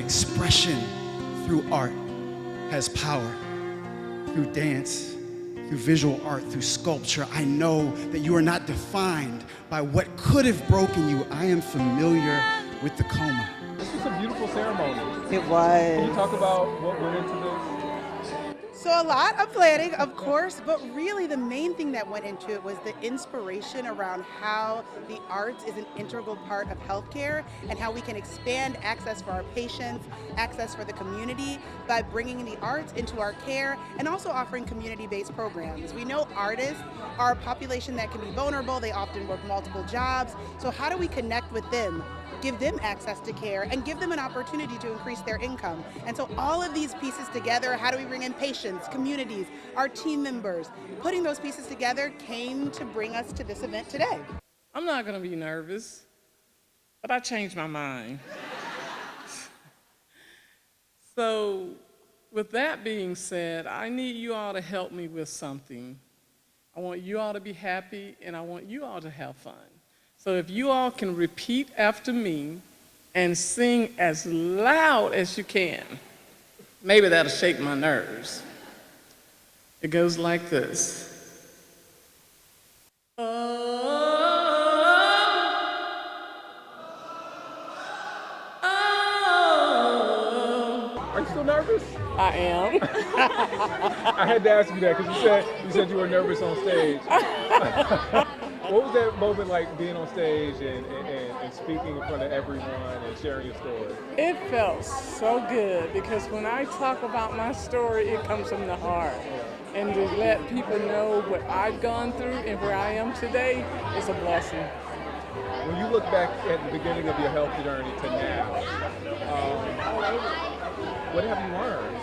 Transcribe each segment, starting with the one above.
expression through art has power. Through dance, through visual art, through sculpture, I know that you are not defined by what could have broken you. I am familiar with the coma. This was a beautiful ceremony. It was. Can you talk about what went into this? So a lot of planning, of course, but really the main thing that went into it was the inspiration around how the arts is an integral part of healthcare and how we can expand access for our patients, access for the community by bringing the arts into our care and also offering community-based programs. We know artists are a population that can be vulnerable. They often work multiple jobs. So how do we connect with them? Give them access to care and give them an opportunity to increase their income. And so all of these pieces together, how do we bring in patients, communities, our team members, putting those pieces together came to bring us to this event today. I'm not gonna be nervous, but I changed my mind. So with that being said, I need you all to help me with something. I want you all to be happy and I want you all to have fun. So if you all can repeat after me and sing as loud as you can, maybe that'll shake my nerves. It goes like this. Are you still nervous? I am. I had to ask you that because you said you were nervous on stage. What was that moment like, being on stage and speaking in front of everyone and sharing your story? It felt so good because when I talk about my story, it comes from the heart. And to let people know what I've gone through and where I am today is a blessing. When you look back at the beginning of your health journey to now, what have you learned?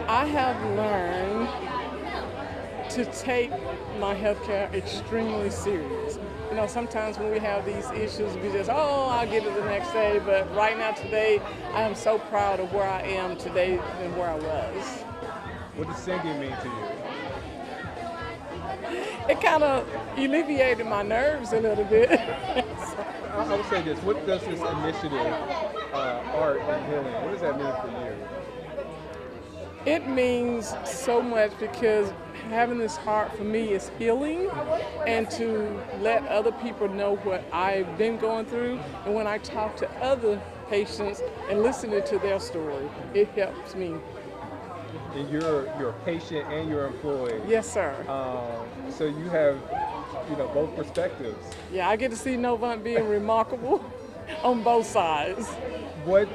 I have learned to take my healthcare extremely serious. You know, sometimes when we have these issues, we just, I'll get it the next day. But right now, today, I am so proud of where I am today than where I was. What does singing mean to you? It kind of alleviated my nerves a little bit. I would say this, what does this initiative, art and healing, what does that mean for you? It means so much because having this heart for me is healing and to let other people know what I've been going through. And when I talk to other patients and listening to their story, it helps me. And you're a patient and you're employed. Yes, sir. So you have, both perspectives. Yeah, I get to see Novant being remarkable on both sides. What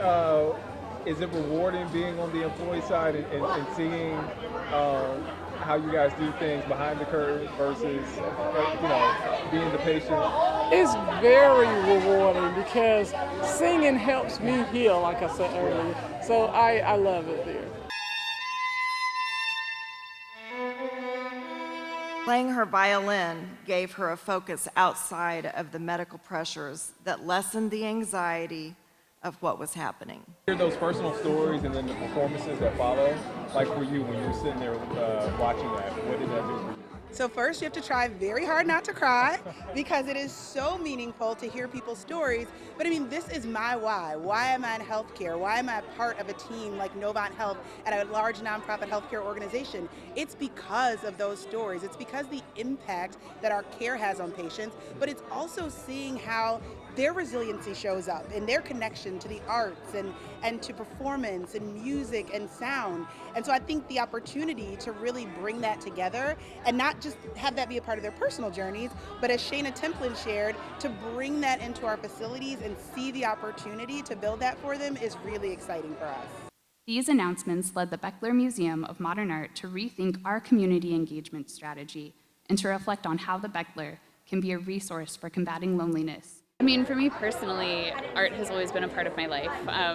is it rewarding being on the employee side and seeing how you guys do things behind the curtain versus, being the patient? It's very rewarding because singing helps me heal, like I said earlier. So I love it there. Playing her violin gave her a focus outside of the medical pressures that lessened the anxiety of what was happening. Hear those personal stories and then the performances that follow, like for you, when you're sitting there watching that, what did that do for you? So first you have to try very hard not to cry because it is so meaningful to hear people's stories. But I mean, this is my why. Why am I in healthcare? Why am I part of a team like Novant Health at a large nonprofit healthcare organization? It's because of those stories. It's because the impact that our care has on patients, but it's also seeing how their resiliency shows up in their connection to the arts and to performance and music and sound. And so I think the opportunity to really bring that together and not just have that be a part of their personal journeys, but as Shayna Templin shared, to bring that into our facilities and see the opportunity to build that for them is really exciting for us. These announcements led the Beckler Museum of Modern Art to rethink our community engagement strategy and to reflect on how the Beckler can be a resource for combating loneliness. I mean, for me personally, art has always been a part of my life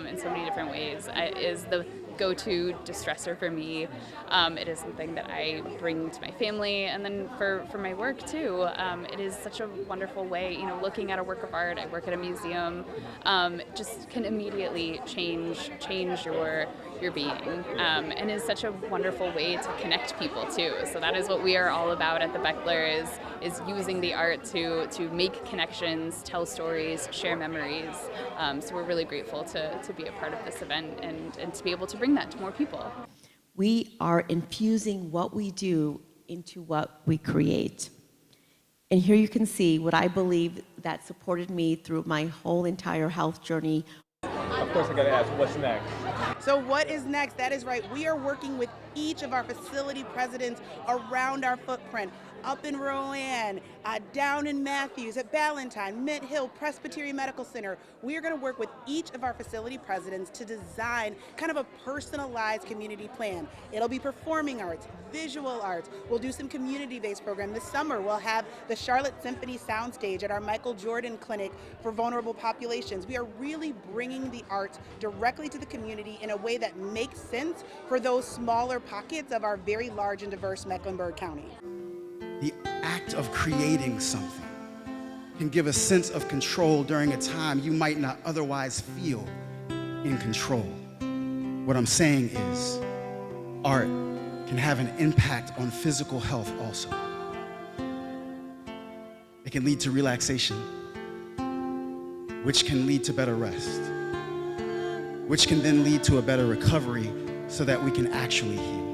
in so many different ways. Is the go-to distressor for me. It is something that I bring to my family, and then for my work too. It is such a wonderful way, looking at a work of art. I work at a museum, just can immediately change your being, and is such a wonderful way to connect people too. So that is what we are all about at the Beckler, is using the art to make connections, tell stories, share memories. So we're really grateful to be a part of this event and to be able to bring that to more people. We are infusing what we do into what we create. And here you can see what I believe that supported me through my whole entire health journey. Of course, I got to ask, what's next? So what is next? That is right. We are working with each of our facility presidents around our footprint. Up in Rowan, down in Matthews, at Ballantyne, Mint Hill, Presbyterian Medical Center. We are going to work with each of our facility presidents to design kind of a personalized community plan. It'll be performing arts, visual arts. We'll do some community-based program. This summer, we'll have the Charlotte Symphony Soundstage at our Michael Jordan Clinic for vulnerable populations. We are really bringing the arts directly to the community in a way that makes sense for those smaller pockets of our very large and diverse Mecklenburg County. The act of creating something can give a sense of control during a time you might not otherwise feel in control. What I'm saying is, art can have an impact on physical health also. It can lead to relaxation, which can lead to better rest, which can then lead to a better recovery so that we can actually heal.